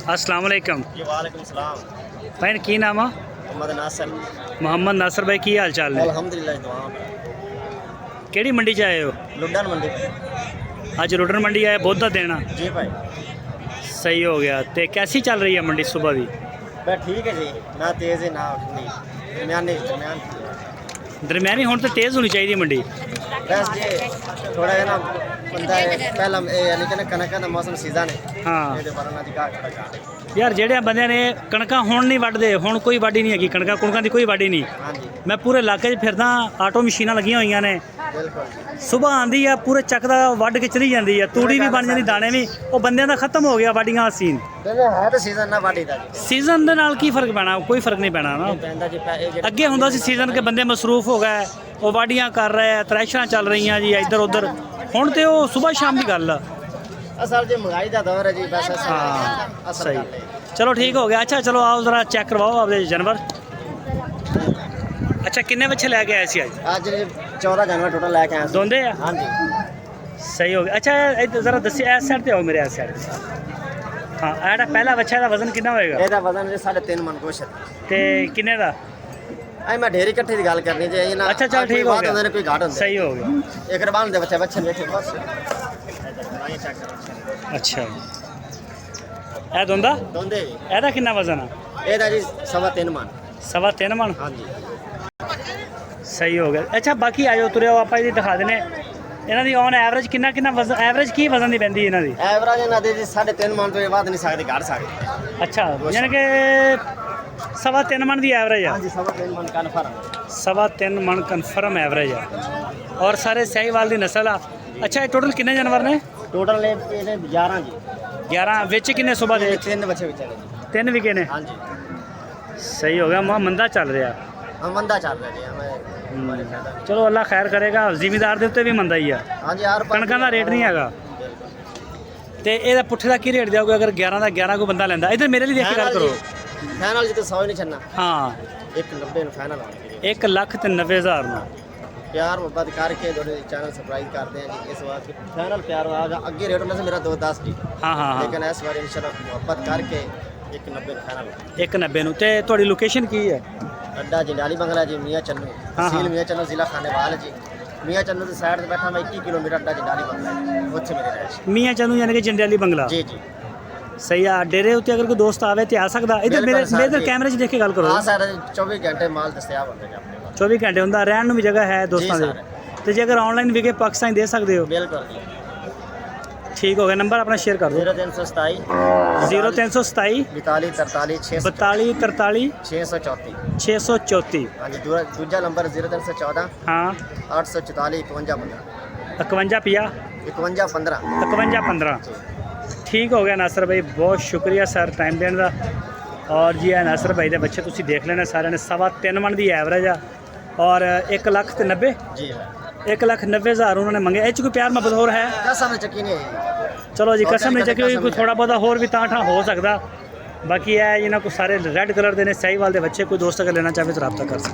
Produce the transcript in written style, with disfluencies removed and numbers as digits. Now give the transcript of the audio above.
अस्सलाम वालेकुम जी वालेकुम सलाम। भैन की नाम है? मोहम्मद नासर। मोहम्मद नासर भाई की हाल चाल ने? अल्हम्दुलिल्लाह दुआ। केड़ी मंडी च आए हो? लुड्डन मंडी। आज रुडन मंडी आए, बुध का दिन आ। जी भाई। सही हो गया। तो कैसी चल रही है मंडी सुबह भी? भाई ठीक है जी, ना तेज़ है ना ठंडी, दरम्यान। दरम्यानी हुण तो तेज़ होनी चाहिए मंडी। बस जी थोड़ा है ना बंदा पहला यानी कि ना कनक का मौसम सीजन है। हाँ ਇਹਦੇ ਬਾਰੇ ਨਾ ਦੀ ਘਾਟ ਘਾਟ। यार ਜਿਹੜੇ ਬੰਦੇ ਨੇ ਕਣਕਾਂ ਹੁਣ ਨਹੀਂ ਵੱਢਦੇ, ਹੁਣ ਕੋਈ ਵਾਢੀ ਨਹੀਂ ਹੈਗੀ, ਕਣਕਾਂ ਦੀ ਕੋਈ ਵਾਢੀ ਨਹੀਂ। ਹਾਂਜੀ ਮੈਂ ਪੂਰੇ ਇਲਾਕੇ 'ਚ ਫਿਰਦਾ, ਆਟੋ ਮਸ਼ੀਨਾਂ ਲੱਗੀਆਂ ਹੋਈਆਂ ਨੇ। ਬਿਲਕੁਲ। ਸੁਬਾਹ ਆਂਦੀ ਆ, ਪੂਰੇ ਚੱਕ ਦਾ ਵੱਢ ਕੇ ਚਲੀ ਜਾਂਦੀ ਆ, ਤੂੜੀ ਵੀ ਬਣ ਜਾਂਦੀ, ਦਾਣੇ ਵੀ। ਉਹ ਬੰਦਿਆਂ ਦਾ ਖਤਮ ਹੋ ਗਿਆ ਵਾਢੀਆਂ ਦਾ ਸੀਨ। ਪਹਿਲੇ ਹੈ ਤਾਂ ਸੀਜ਼ਨ ਨਾ ਵਾਢੀ ਦਾ ਜੀ। ਸੀਜ਼ਨ ਦੇ ਨਾਲ ਕੀ ਫਰਕ ਪੈਣਾ? ਕੋਈ ਫਰਕ ਨਹੀਂ ਪੈਣਾ ਨਾ। ਪੈਂਦਾ ਜੀ ਇਹ ਜਿਹੜਾ ਅੱਗੇ ਹੁੰਦਾ ਸੀ ਸੀਜ਼ਨ ਕੇ ਬੰਦੇ ਮਸਰੂਫ ਹੋ ਗਏ, ਉਹ ਵਾਢੀਆਂ ਕਰ ਰਹੇ ਆ, ਤ੍ਰੈਸ਼ਾਂ ਚੱਲ ਰਹੀਆਂ ਜੀ ਇੱਧਰ ਉੱਧਰ। ਹੁਣ ਤੇ ਉਹ ਸੁਬਾਹ ਸ਼ਾਮ ਦੀ ਗੱਲ ਆ। ਅਸਲ ਜੀ ਮਹਿੰਗਾਈ ਦਾ ਦੌਰ ਹੈ ਜੀ, ਬਸ हाँ ਅਸਲ सही। ਗੱਲ ਹੈ। चलो ठीक हो गया। अच्छा चलो आओ ज़रा चेक करवाओ आपके जानवर। अच्छा किन्ने बच्चे लैके आए सी अज? ਅੱਜ 14 ਜਨਵਰੀ ਟੋਟਲ ਲੈ ਕੇ ਆਏ ਸੀ। दोंदे आ? ਹਾਂਜੀ सही हो गया। अच्छा इधर ज़रा दसी इस साइड ते आओ, मेरे इस साइड। हाँ एड़ा पहला बच्चा दा वजन कितना होएगा ਇਹਦਾ ਵਜ਼ਨ ਜੀ 3.5 ਮਣ ਕੁਛ ਹੈ। ते किन्ने दा? ਐ ਮੈਂ ਢੇਰੀ ਇਕੱਠੇ ਦੀ ਗੱਲ ਕਰਨੀ ਜੇ ਇਹ ਨਾ अच्छा चल ठीक हो ਹੁੰਦੇ ਨੇ गया। ਕੋਈ ਘਾਟ ਹੁੰਦਾ सही हो गया। ਇੱਕ ਰਬਾਨ ਦੇ ਬੱਚੇ ਵੇਖੋ ਬਸ। अच्छा ए दोंदा ਦੋਂਦੇ एदा कितना वजन आ? ਇਹਦਾ ਜੀ 3.5 ਮਣ। 3.25 मन। ਹਾਂਜੀ सही हो गया। अच्छा बाकी आयो तुरे आओ, ਆਪਾਂ ਇਹਦੀ ਦਿਖਾ ਦਿੰਨੇ ਇਹਨਾਂ ਦੀ ਔਨ ਐਵਰੇਜ ਕਿੰਨਾ ਵਜ਼ਨ, ਐਵਰੇਜ ਕੀ ਵਜ਼ਨ ਦੀ ਪੈਂਦੀ ਇਹਨਾਂ ਦੀ? ਐਵਰੇਜ ਇਹਨਾਂ ਦੇ ਜੀ 3.5 ਮਣ ਤੋਂ ਵੱਧ ਨਹੀਂ ਸਕਦੇ, ਘੱਟ ਸਕਦੇ। ਅੱਛਾ ਯਾਨੀ ਕਿ 3.25 ਮਣ ਦੀ ਐਵਰੇਜ ਆ। ਹਾਂਜੀ 3.5 ਮਣ ਕਨਫਰਮ। 3.25 ਮਣ ਕਨਫਰਮ ਐਵਰੇਜ ਆ ਔਰ ਸਾਰੇ ਸਹੀਵਾਲ ਦੀ ਨਸਲ ਆ। ਅੱਛਾ ਇਹ ਟੋਟਲ ਕਿੰਨੇ ਜਾਨਵਰ ਨੇ? ਟੋਟਲ ਇਹਦੇ 11 ਜੀ। 11 ਵਿੱਚ ਕਿੰਨੇ ਸੁਬਾ ਦੇ? 3 ਬੱਚੇ ਵਿਚਾਰੇ ਜੀ। 3 ਵਿਕੇ ਨੇ। ਹਾਂਜੀ ਸਹੀ ਹੋ ਗਿਆ। ਮਾ ਮੰਦਾ ਚੱਲ ਰਿਹਾ। ਮੰਦਾ ਚੱਲ ਰਿਹਾ ਜੀ ਹਮੇ। ਚਲੋ ਅੱਲਾ ਖੈਰ ਕਰੇਗਾ। ਜ਼ਿਮੀਦਾਰ ਦੇ ਉੱਤੇ ਵੀ ਮੰਦਾ ਹੀ ਆ। ਹਾਂਜੀ ਯਾਰ ਕਣਕਾਂ ਦਾ ਰੇਟ ਨਹੀਂ ਹੈਗਾ। ਤੇ ਇਹਦਾ ਪੁੱਠੇ ਦਾ ਕੀ ਰੇਟ ਦਿਓਗੇ ਅਗਰ 11 ਦਾ 11 ਕੋਈ ਬੰਦਾ ਲੈਂਦਾ? ਇੱਧਰ ਮੇਰੇ ਲਈ ਦੇਖ ਕੇ ਗੱਲ ਕਰੋ। ਫਾਈਨਲ ਜੀ ਤੇ 100 ਹੀ ਨਹੀਂ ਛੱਡਣਾ। ਹਾਂ 190 ਨੂੰ ਫਾਈਨਲ ਆਉਣਗੇ। 1,90,000 ਨੂੰ। ਪਿਆਰ ਮੁਹੱਬਤ ਕਰਕੇ ਤੁਹਾਡੇ ਚੈਨਲ ਸਬਸਕ੍ਰਾਈਬ ਕਰਦੇ ਆ ਜੀ। ਇਸ ਵਾਰ ਫਾਈਨਲ ਪਿਆਰ ਆਗਾ। ਅੱਗੇ ਰੇਟ ਹੁੰਦਾ ਸੀ ਮੇਰਾ 210 ਜੀ। ਹਾਂ ਹਾਂ ਹਾਂ ਲੇਕਿਨ ਇਸ ਵਾਰ ਇਨਸ਼ਾਅੱਲਾ ਮੁਹੱਬਤ ਕਰਕੇ 190 ਨੂੰ ਫਾਈਨਲ। 190 ਨੂੰ। ਤੇ ਤੁਹਾਡੀ ਲੋਕੇਸ਼ਨ ਕੀ ਹੈ? ਅੱਡਾ ਜੰਡਾਲੀ ਬੰਗਲਾ ਜੀ, ਮੀਆਂ ਚੰਨੂ ਤਹਿਸੀਲ ਮੀਆਂ ਚੰਨੂ, ਜ਼ਿਲ੍ਹਾ ਖਾਨੇਵਾਲ ਜੀ। ਮੀਆਂ ਚੰਨੂ ਦੀ ਸਾਈਡ ਤੇ ਬੈਠਾ ਮੈਂ 21 ਕਿਲੋਮੀਟਰ ਅੱਡਾ ਜੰਡਾਲੀ ਬੰਗਲਾ ਜੀ, ਉੱਥੇ ਮੇਰੇ ਰਹਿਸ਼। ਮੀਆਂ ਚੰਨੂ ਯਾਨੀ ਕਿ ਜੰਡਿਆਲੀ ਬੰਗਲਾ। ਜੀ ਜੀ ਸਹੀ ਆ। ਡੇਰੇ ਉੱਤੇ ਅਗਰ ਕੋਈ ਦੋਸਤ ਆਵੇ ਤੇ ਆ ਸਕਦਾ? ਇੱਧਰ ਮੇਰੇ ਇਧਰ ਕੈਮਰੇ 'ਚ ਦੇਖ ਕੇ ਗੱਲ ਕਰੋ। ਹਾਂ ਸਰ 24 ਘੰਟੇ ਮਾਲ ਦਸਤਿਆਬ ਹੁੰਦਾ ਜੀ ਆਪਣੇ ਕੋਲ। 24 ਘੰਟੇ ਹੁੰਦਾ। ਰਹਿਣ ਨੂੰ ਵੀ ਜਗ੍ਹਾ ਹੈ ਦੋਸਤਾਂ ਜੀ ਦੇ? ਸਰ। ਤੇ ਜੇ ਅਗਰ ਆਨਲਾਈਨ ਵਿਕੇ ਪਾਕਿਸਤਾਨ ਦੇ ਸਕਦੇ ਹੋ? ਬਿਲਕੁਲ ਜੀ। ਠੀਕ ਹੋ ਗਿਆ। ਨੰਬਰ ਆਪਣਾ ਸ਼ੇਅਰ ਕਰ ਦਿਓ। 0327 0327 42 43 42 43 634। 634। ਹਾਂਜੀ ਦੂਜਾ ਨੰਬਰ 0314 ਹਾਂ 844 51 15 51 50 51 15। 51 15। ਠੀਕ ਹੋ ਗਿਆ ਨਾਸਰ ਭਾਈ, ਬਹੁਤ ਸ਼ੁਕਰੀਆ ਸਰ ਟਾਈਮ ਦੇਣ ਦਾ। ਔਰ ਜੀ ਇਹ ਨਾਸਰ ਭਾਈ ਦੇ ਬੱਚੇ ਤੁਸੀਂ ਦੇਖ ਲੈਣੇ ਸਾਰਿਆਂ ਨੇ। 3.25 ਮਣ ਦੀ ਐਵਰੇਜ ਆ ਔਰ 1,90,000 ਜੀ 1,90,000 ਉਹਨਾਂ ਨੇ ਮੰਗੇ। ਇਹ 'ਚ ਕੋਈ ਪਿਆਰ ਮੁਹੱਬਤ ਹੋਰ ਹੈ? ਕਸਮ ਚੱਕੀ ਨਹੀਂ ਹੈ। ਚਲੋ ਜੀ ਕਸਮ ਨਹੀਂ ਚੱਕੀ ਹੋਈ, ਕੋਈ ਥੋੜਾ ਬਹੁਤਾ ਹੋਰ ਵੀ ਤਾਂ ਠਾਂ ਹੋ ਸਕਦਾ। ਬਾਕੀ ਇਹ ਇਹਨਾਂ ਕੋ ਸਾਰੇ ਰੈੱਡ ਕਲਰ ਦੇ ਨੇ, ਸਹੀਵਾਲ ਦੇ ਬੱਚੇ। ਕੋਈ ਦੋਸਤ ਅਗਰ ਲੈਣਾ ਚਾਹਵੇ ਤਾਂ ਰਾਬਤਾ ਕਰ ਸਕਦਾ।